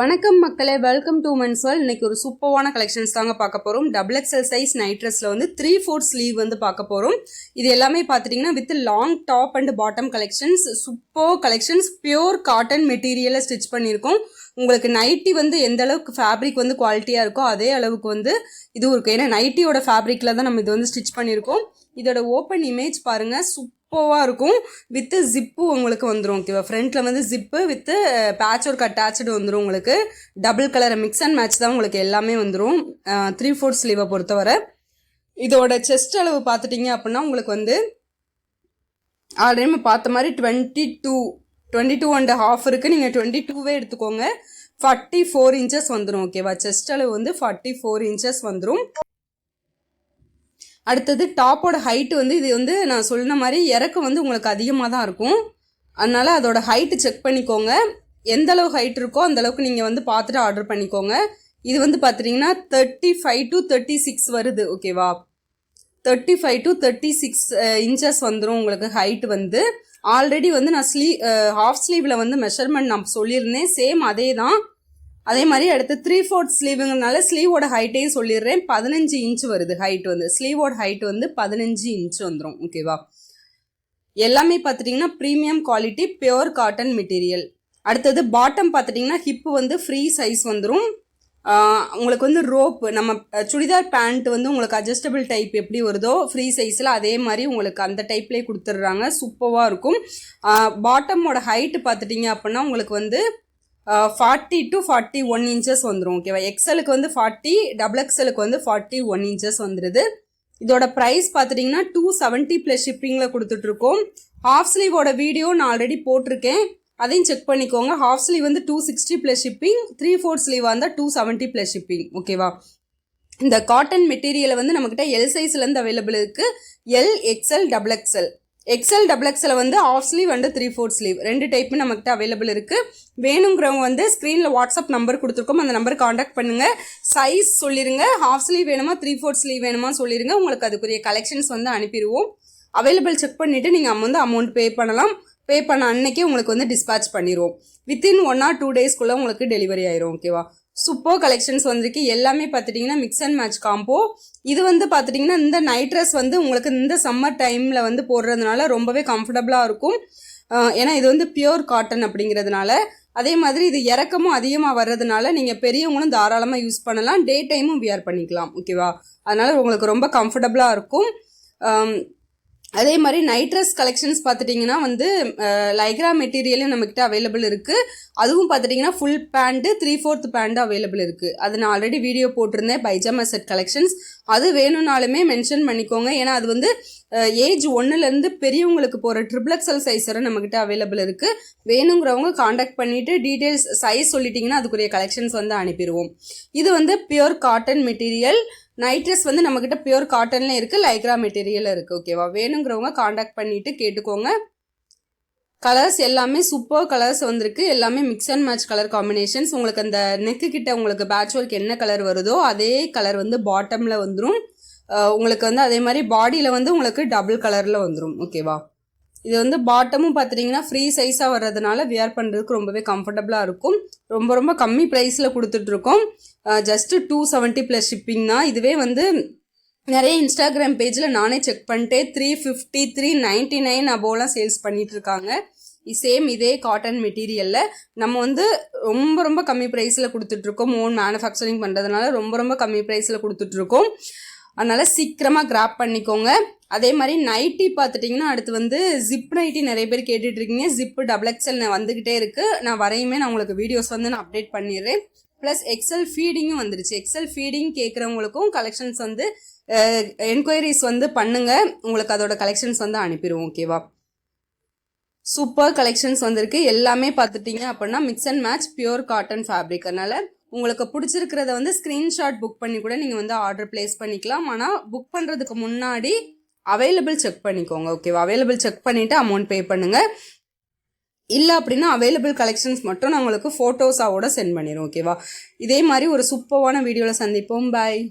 வணக்கம் மக்களே, welcome to men's world. இன்னைக்கு ஒரு சூப்பரான கலெக்ஷன்ஸ் தாங்க பார்க்க போகிறோம். டபுள் எக்ஸல் சைஸ் நைட் ட்ரெஸ்ல வந்து 3/4 ஸ்லீவ் வந்து பார்க்க போகிறோம். இது எல்லாமே பார்த்துட்டிங்கன்னா with long top and bottom collections, super collections, pure cotton மெட்டீரியலில் ஸ்டிச் பண்ணியிருக்கோம். உங்களுக்கு நைட்டி வந்து எந்த அளவுக்கு ஃபேப்ரிக் வந்து குவாலிட்டியாக இருக்கோ அதே அளவுக்கு வந்து இதுவும் இருக்கும். ஏன்னா நைட்டியோட ஃபேப்ரிக்கில் தான் நம்ம இது வந்து ஸ்டிச் பண்ணியிருக்கோம். இதோட ஓப்பன் இமேஜ் பாருங்கள், சூப்பராக இருக்கும். வித்து ஜிப்பு உங்களுக்கு வந்துடும். ஓகேவா, ஃப்ரண்ட்டில் வந்து zip with patch work attach வந்துடும். உங்களுக்கு double colour mix and match தான் உங்களுக்கு எல்லாமே வந்துடும். 3/4 ஸ்லீவை பொறுத்தவரை இதோட செஸ்ட் அளவு பார்த்துட்டிங்க அப்படின்னா உங்களுக்கு வந்து ஆல்ரெடி பார்த்த மாதிரி 22.5 இருக்குது. நீங்கள் 22வே எடுத்துக்கோங்க. 44 இன்ச்சஸ் வந்துடும். ஓகேவா, செஸ்ட் அளவு வந்து 44 இன்ச்சஸ் வந்துடும். அடுத்தது டாப்போட ஹைட்டு வந்து இது வந்து நான் சொன்ன மாதிரி இறக்கம் வந்து உங்களுக்கு அதிகமாக தான் இருக்கும். அதனால் அதோட ஹைட்டு செக் பண்ணிக்கோங்க. எந்த அளவு ஹைட் இருக்கோ அந்த அளவுக்கு நீங்கள் வந்து பார்த்துட்டு ஆர்டர் பண்ணிக்கோங்க. இது வந்து பார்த்துட்டிங்கன்னா 35 to 36 வருது. ஓகேவா, 35 to 36 இன்ச்சஸ் வந்துடும் உங்களுக்கு ஹைட் வந்து. ஆல்ரெடி வந்து நான் ஹாஃப் ஸ்லீவில் வந்து மெஷர்மெண்ட் நான் சொல்லியிருந்தேன். சேம் அதே தான். அதே மாதிரி அடுத்து 3/4 ஸ்லீவுங்கிறதுனால ஸ்லீவோட ஹைட்டையும் சொல்லிடுறேன். 15 இன்ச் வருது ஹைட் வந்து. ஸ்லீவோட ஹைட் வந்து 15 இன்ச் வந்துடும். ஓகேவா, எல்லாமே பார்த்துட்டிங்கன்னா premium quality pure cotton material. அடுத்தது பாட்டம் பார்த்துட்டிங்கன்னா ஹிப்பு வந்து ஃப்ரீ சைஸ் வந்துடும். உங்களுக்கு வந்து ரோப் நம்ம சுடிதார் பேண்ட் வந்து உங்களுக்கு அட்ஜஸ்டபிள் டைப் எப்படி வருதோ ஃப்ரீ சைஸில் அதே மாதிரி உங்களுக்கு அந்த டைப்லேயே கொடுத்துட்றாங்க. சூப்பராக இருக்கும். பாட்டமோட ஹைட்டு பார்த்துட்டிங்க அப்படின்னா உங்களுக்கு வந்து 40 to 41 இன்ச்சஸ் வந்துடும். ஓகேவா, எக்ஸலுக்கு வந்து 40, டபுள் எக்ஸலுக்கு வந்து 41 இன்ச்சஸ் வந்துடுது. இதோட ப்ரைஸ் பார்த்துட்டிங்கன்னா 270 ப்ளஸ் ஷிப்பிங்கில் கொடுத்துட்ருக்கோம். ஹாஃப் ஸ்லீவோட வீடியோ நான் ஆல்ரெடி போட்டிருக்கேன், அதையும் செக் பண்ணிக்கோங்க. ஹாஃப் ஸ்லீவ் வந்து 260 ப்ளஸ் ஷிப்பிங், 3/4 ஸ்லீவாக இருந்தால் 270 ப்ளஸ் ஷிப்பிங். ஓகேவா, இந்த காட்டன் மெட்டீரியலை வந்து நம்மக்கிட்ட எல் சைஸ்லேருந்து அவைலபிள் இருக்குது. L, XL, double XL. XL double XL வந்து ஆஃப் ஸ்லீவ் அண்ட் 3/4 ஸ்லீவ் ரெண்டு டைப்பும் நம்மகிட்ட அவைலபிள் இருக்குது. வேணுங்கிறவங்க வந்து ஸ்க்ரீனில் வாட்ஸ்அப் நம்பர் கொடுத்துருக்கோம், அந்த நம்பர் காண்டாக்ட் பண்ணுங்கள். சைஸ் சொல்லிடுங்க. ஹாஃப் ஸ்லீவ் வேணுமா 3/4 ஸ்லீவ் வேணுமா சொல்லிடுங்க. உங்களுக்கு அதுக்குரிய கலெக்ஷன்ஸ் வந்து அனுப்பிடுவோம். அவைலபிள் செக் பண்ணிவிட்டு நீங்கள் வந்து அமௌண்ட் பே பண்ணலாம். பே பண்ண அன்னைக்கே உங்களுக்கு வந்து டிஸ்பேச் பண்ணிடுவோம். வித்தின் 1 or 2 டேஸ்க்குள்ளே உங்களுக்கு டெலிவரி ஆயிரும். ஓகேவா, சூப்பர் கலெக்ஷன்ஸ் வந்திருக்கு. எல்லாமே பார்த்துட்டிங்கன்னா மிக்ஸ் அண்ட் மேட்ச் காம்போ. இது வந்து பார்த்துட்டிங்கன்னா இந்த நைட் ட்ரெஸ் வந்து உங்களுக்கு இந்த சம்மர் டைமில் வந்து போடுறதுனால ரொம்பவே கம்ஃபர்டபுளாக இருக்கும். ஏன்னா இது வந்து பியூர் காட்டன் அப்படிங்கிறதுனால. அதே மாதிரி இது இறக்கமும் அதிகமாக வர்றதுனால நீங்கள் பெரியவங்களும் தாராளமாக யூஸ் பண்ணலாம். டே டைமும் வியர் பண்ணிக்கலாம். ஓகேவா, அதனால் உங்களுக்கு ரொம்ப கம்ஃபர்டபுளாக இருக்கும். அதே மாதிரி நைட் ட்ரெஸ் கலெக்ஷன்ஸ் பார்த்துட்டிங்கன்னா வந்து லைக்ரா மெட்டீரியலும் நம்மக்கிட்ட அவைலபிள் இருக்குது. அதுவும் பார்த்துட்டிங்கன்னா ஃபுல் பேண்ட்டு 3/4 பேண்ட்டு அவைலபிள் இருக்குது. அது நான் ஆல்ரெடி வீடியோ போட்டிருந்தேன். பைஜாமா செட் கலெக்ஷன்ஸ் அது வேணும்னாலுமே மென்ஷன் பண்ணிக்கோங்க. ஏன்னா அது வந்து ஏஜ் 1லேருந்து பெரியவங்களுக்கு போகிற ட்ரிபிள் எக்ஸல் சைஸ் வரை நம்மக்கிட்ட அவைலபிள் இருக்குது. வேணுங்கிறவங்க காண்டாக்ட் பண்ணிவிட்டு டீட்டெயில்ஸ் சைஸ் சொல்லிட்டிங்கன்னா அதுக்குரிய கலெக்ஷன்ஸ் வந்து அனுப்பிடுவோம். இது வந்து pure cotton material. Night dress வந்து நம்மக்கிட்ட பியூர் காட்டன்ல இருக்குது, லைக்ரா மெட்டீரியல் இருக்குது. ஓகேவா, வேணுங்கிறவங்க காண்டாக்ட் பண்ணிவிட்டு கேட்டுக்கோங்க. கலர்ஸ் எல்லாமே சூப்பர் கலர்ஸ் வந்திருக்கு. எல்லாமே mix and match colour combinations. உங்களுக்கு அந்த நெக்கு கிட்ட உங்களுக்கு பேட்ச் ஒர்க் என்ன கலர் வருதோ அதே கலர் வந்து பாட்டமில் வந்துடும். உங்களுக்கு வந்து அதே மாதிரி பாடியில் வந்து உங்களுக்கு டபுள் கலரில் வந்துடும். ஓகேவா, இது வந்து பாட்டமும் பார்த்துட்டிங்கன்னா ஃப்ரீ சைஸாக வர்றதுனால வியர் பண்ணுறதுக்கு ரொம்பவே கம்ஃபர்டபுளாக இருக்கும். ரொம்ப ரொம்ப கம்மி ப்ரைஸில் கொடுத்துட்ருக்கோம். ஜஸ்ட்டு 270 ப்ளஸ் ஷிப்பிங் தான். இதுவே வந்து நிறைய இன்ஸ்டாகிராம் பேஜில் நானே செக் பண்ணிட்டேன். 350, 399 அபோவெலாம் சேல்ஸ் பண்ணிகிட்ருக்காங்க. சேம் இதே காட்டன் மெட்டீரியலில் நம்ம வந்து ரொம்ப ரொம்ப கம்மி ப்ரைஸில் கொடுத்துட்ருக்கோம். ஓன் மேனுஃபேக்சரிங் பண்ணுறதுனால ரொம்ப ரொம்ப கம்மி ப்ரைஸில் கொடுத்துட்ருக்கோம். அதனால் சீக்கிரமாக கிராப் பண்ணிக்கோங்க. அதே மாதிரி நைட்டி பார்த்துட்டிங்கன்னா அடுத்து வந்து ஜிப் நைட்டி நிறைய பேர் கேட்டுட்ருக்கீங்க. ஜிப்பு டபுள் எக்ஸல் வந்துக்கிட்டே இருக்குது. நான் வரையுமே நான் உங்களுக்கு வீடியோஸ் வந்து நான் அப்டேட் பண்ணிடுறேன். ப்ளஸ் எக்ஸல் ஃபீடிங்கும் வந்துருச்சு. எக்ஸல் ஃபீடிங் கேட்குறவங்களுக்கும் கலெக்ஷன்ஸ் வந்து என்கொயரிஸ் வந்து பண்ணுங்கள். உங்களுக்கு அதோட கலெக்ஷன்ஸ் வந்து அனுப்பிடுவோம். ஓகேவா, சூப்பர் கலெக்ஷன்ஸ் வந்திருக்கு. எல்லாமே பார்த்துட்டிங்க அப்படின்னா mix and match pure cotton fabric. அதனால் உங்களுக்கு பிடிச்சிருக்கிறத வந்து ஸ்க்ரீன்ஷாட் புக் பண்ணி கூட நீங்கள் வந்து ஆர்டர் பிளேஸ் பண்ணிக்கலாம். ஆனால் புக் பண்ணுறதுக்கு முன்னாடி அவைலபிள் செக் பண்ணிக்கோங்க. ஓகேவா, அவைலபிள் செக் பண்ணிவிட்டு அமௌண்ட் பே பண்ணுங்கள். இல்லை அப்படின்னா அவைலபிள் கலெக்ஷன்ஸ் மட்டும் நான் உங்களுக்கு ஃபோட்டோஸாவோட சென்ட் பண்ணிடுவோம். ஓகேவா, இதே மாதிரி ஒரு சூப்பரான வீடியோவில் சந்திப்போம். பாய்.